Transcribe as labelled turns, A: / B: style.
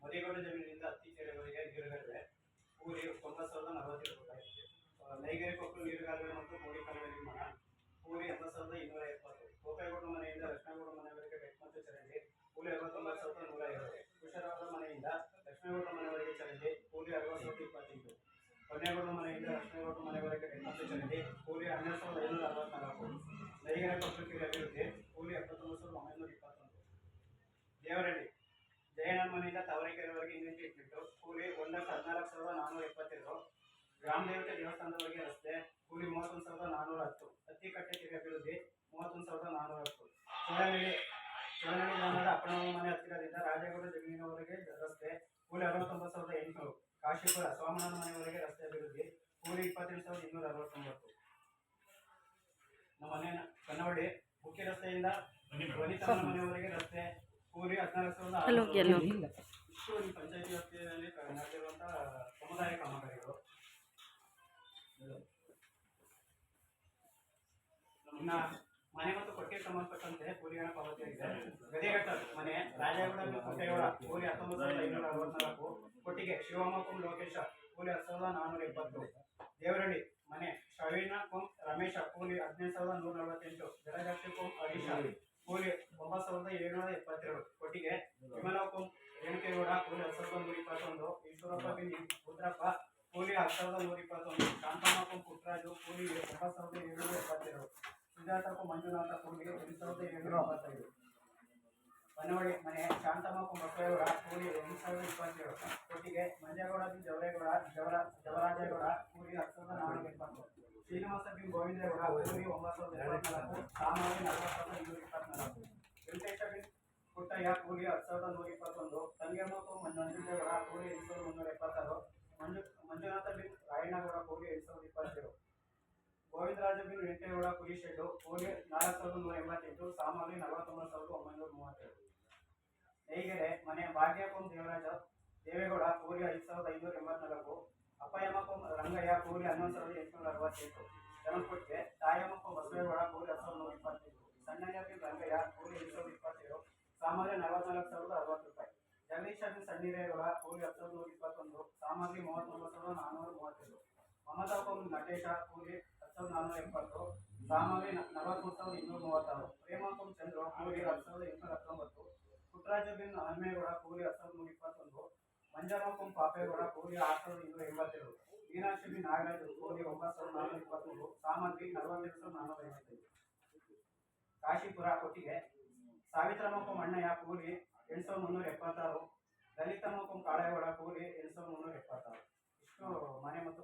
A: ಮದಿಗೋಡ ಜಮೀನಿನಿಂದ ಹತ್ತಿಕೆರೆವರೆಗೆ ನೀರುಗಳಿವೆ. ಕೂಲಿ 9,047 ರೂಪಾಯಿ. ನೈಗೆರೆ ಕೊಪ್ಪಲು ನೀರುಗಾಲುವೆ ಮತ್ತು ಮೂಡಿಕಾಲುವೆ ನಿರ್ಮಾಣ ಕೂಲಿ 80,220. ಗೋಪೇಗೌಡ ಮನೆಯಿಂದ ಲಕ್ಷ್ಮೇಗೌಡ ಮನೆಯವರೆಗೆ ಬೆಟ್ ಮತ್ತು ಚರಂಡಿ ಕೂಲಿ 69,102. ಕುಶರಾವರ ಮನೆಯಿಂದ ಲಕ್ಷ್ಮೇಗೌಡ ಮನೆಯವರೆಗೆ ಚರಂಡಿ ಕೂಲಿ 60,28. ಹೊನ್ನೇಗೌಡ ಮನೆಯಿಂದ ಲಕ್ಷ್ಮೇಗೌಡ ಮನೆಯವರೆಗೆ ಬೆಟ್ ಮತ್ತು ಚರಂಡಿ ಕೂಲಿ 12,564. ನೈಗೆರೆ ಕೊಪ್ಪಲು ಕಿರಿ ಅಭಿವೃದ್ಧಿ ಕೂಲಿ 79,921. ದೇವರಹಳ್ಳಿ ಜಯಣ್ಣ ಮನೆಯಿಂದ ತಾವರೆಕೆರೆವರೆಗೆ ಇನ್ನೂರು ಟ್ರೀಟ್ಮೆಂಟ್ ಕೂಲಿ 1,14,472. ಗ್ರಾಮ ದೇವತೆ ದೇವಸ್ಥಾನದವರೆಗೆ ರಸ್ತೆ ಕೂಲಿ 31,410. ಹತ್ತಿಕಟ್ಟೆ ಕಿರಿ ಅಭಿವೃದ್ಧಿ 31,410. ಚೋಳನಹಳ್ಳಿ ಗ್ರಾಮದ ಅಪ್ಪಣ್ಣವ ಮನೆ ಹತ್ತಿರದಿಂದ ರಾಜೇಗೌಡ ಜಮೀನಿನವರೆಗೆ ರಸ್ತೆ ಕೂಲಿ 69,800. ಕಾಶಿಪುರ ಸೋಮಣ್ಣನ ಮನೆಯವರೆಗೆ ರಸ್ತೆ ಅಭಿವೃದ್ಧಿ ಕೂಲಿ 28,269. ನಮ್ಮ ಮನೆ ಕನ್ನವಳ್ಳಿ ಮುಖ್ಯ ರಸ್ತೆಯಿಂದ ವನಿತಮ್ಮನ ಮನೆಯವರೆಗೆ ರಸ್ತೆ ಕೂಲಿ 14,600. ಇಷ್ಟು ಪಂಚಾಯತಿ ವ್ಯಾಪ್ತಿಯಲ್ಲಿ ನಡೆದಿರುವಂತಹ ಸಮುದಾಯ ಕಾಮಗಾರಿಗಳು. ಇನ್ನ ಮನೆ ಮತ್ತು ಕೊಟ್ಟಿಗೆ ಸಂಬಂಧಪಟ್ಟಂತೆ ಕೂಲಿ ಹಣ ಪಾವತಿಯಾಗಿದೆ. ಗದಿಘಟ್ಟ ಮನೆ ರಾಜೇಗೌಡ ಕೊಟ್ಟೆಗೌಡ ಕೂಲಿ 19,564. ಕೊಟ್ಟಿಗೆ ಶಿವಮ್ಮ ಕುಂ ಲೋಕೇಶ ಕೂಲಿ 10,420. ದೇವರಹಳ್ಳಿ ಮನೆ ಶವೀನ ಕುಂ ರಮೇಶ ಕೂಲಿ 15,148. ಜಲಜಾಕ್ಷಿ ಕುಂ ಅಡಿಶಾ ಕೂಲಿ 9,772. ಕೊಟ್ಟಿಗೆ ವಿಮಲ ಕುಂ ರೇಣುಕೇಗೌಡ ಕೂಲಿ 10,121. ಈಶ್ವರಪ್ಪ ಬಿನ್ ಉದ್ರಪ್ಪ ಕೂಲಿ 10,121. ಶಾಂತಮ್ಮ ಕುಂ ಪುಟ್ಟರಾಜು ಕೂಲಿ 9,772. ಸುಜಾತ ಕುಂ ಮಂಜುನಾಥ ಕೂಲಿ 8,725. ಬನವಳ್ಳಿ ಮನೆ ಶಾಂತಮ್ಮ ಕುಂ ಬಸವೇಗೌಡ ಕೂಲಿ 8,027. ಕೊಟ್ಟಿಗೆ ಮಂಜೇಗೌಡ ಬಿನ್ ಜವರೇಗೌಡ ಜವರಾಜೇಗೌಡ ಕೂಲಿ 10,420. ಶ್ರೀನಿವಾಸ ಬಿನ್ ಗೋವಿಂದೇಗೌಡ ಕೂಲಿ 9,024. ಸಾಮಾನ್ಯ 40,224. ವೆಂಕಟೇಶ ಬಿನ್ ಪುಟ್ಟಯ್ಯ ಕೂಲಿ 10,121. ತಂಗೇಮ್ಮ ಕುಂ ನಂಜುಂಡೇಗೌಡ ಕೂಲಿ 8,376. ಮಂಜುನಾಥ ಬಿನ್ ರಾಯಣ್ಣಗೌಡ ಕೂಲಿ 8,027. ಗೋವಿಂದರಾಜ ಬಿನ್ ವೆಂಕಟೇಗೌಡ ಕುರಿಶೆಡ್ಡು ಕೂಲಿ 4,188. ಸಾಮಾನ್ಯ 49,932. ನೈಗೆರೆ ಮನೆ ಭಾಗ್ಯ ಕುಂ ದೇವೇಗೌಡ ಕೂಲಿ 5,584. ಅಪ್ಪಯ್ಯಮ್ಮ ಕುಂ ರಂಗಯ್ಯ ಕೂಲಿ 11,868. ಜನಕೊಟ್ಟಿಗೆ ತಾಯಮ್ಮ ಕುಂ ಬಸವೇಗೌಡ ಕೂಲಿ 10,125. ಸಣ್ಣಯ್ಯ ಬಿನ್ ರಂಗಯ್ಯ ಕೂಲಿ 8,027. ಸಾಮಾನ್ಯ 44,060 ರೂಪಾಯಿ. ಜಗದೀಶ ಬಿನ್ ಸಣ್ಣಿರೇಗೌಡ ಕೂಲಿ 10,121. ಸಾಮಾನ್ಯ 39,432. ಮಮತಾ ಕುಂ ನಟೇಶ ಕೂಲಿ 10,470. ಸಾಮಾನ್ಯ 43,236. ಪ್ರೇಮ ಕುಂ ಚಂದ್ರು ಕೂಲಿ 10,819. ಪುಟ್ಟರಾಜ ಬಿನ್ ಹನುಮೇಗೌಡ ಕೂಲಿ 10,121. ಮಂಜಮ್ಮ ಕುಂ ಪಾಪೇಗೌಡ ಕೂಲಿ 6,282. ಮೀನಾಕ್ಷಿ ಬಿನ್ ನಾಗರಾಜು ಕೂಲಿ 9,423. ಸಾಮಗ್ರಿ 42,455. ಕಾಶಿಪುರ ಕೊಟ್ಟಿಗೆ ಸಾವಿತ್ರಮ್ಮ ಕುಂ ಅಣ್ಣಯ್ಯ ಕೂಲಿ 8,376. ಲಲಿತಮ್ಮ ಕುಂ ಕಾಳೇಗೌಡ ಕೂಲಿ 8,376. ಇಷ್ಟು ಮನೆ ಮತ್ತು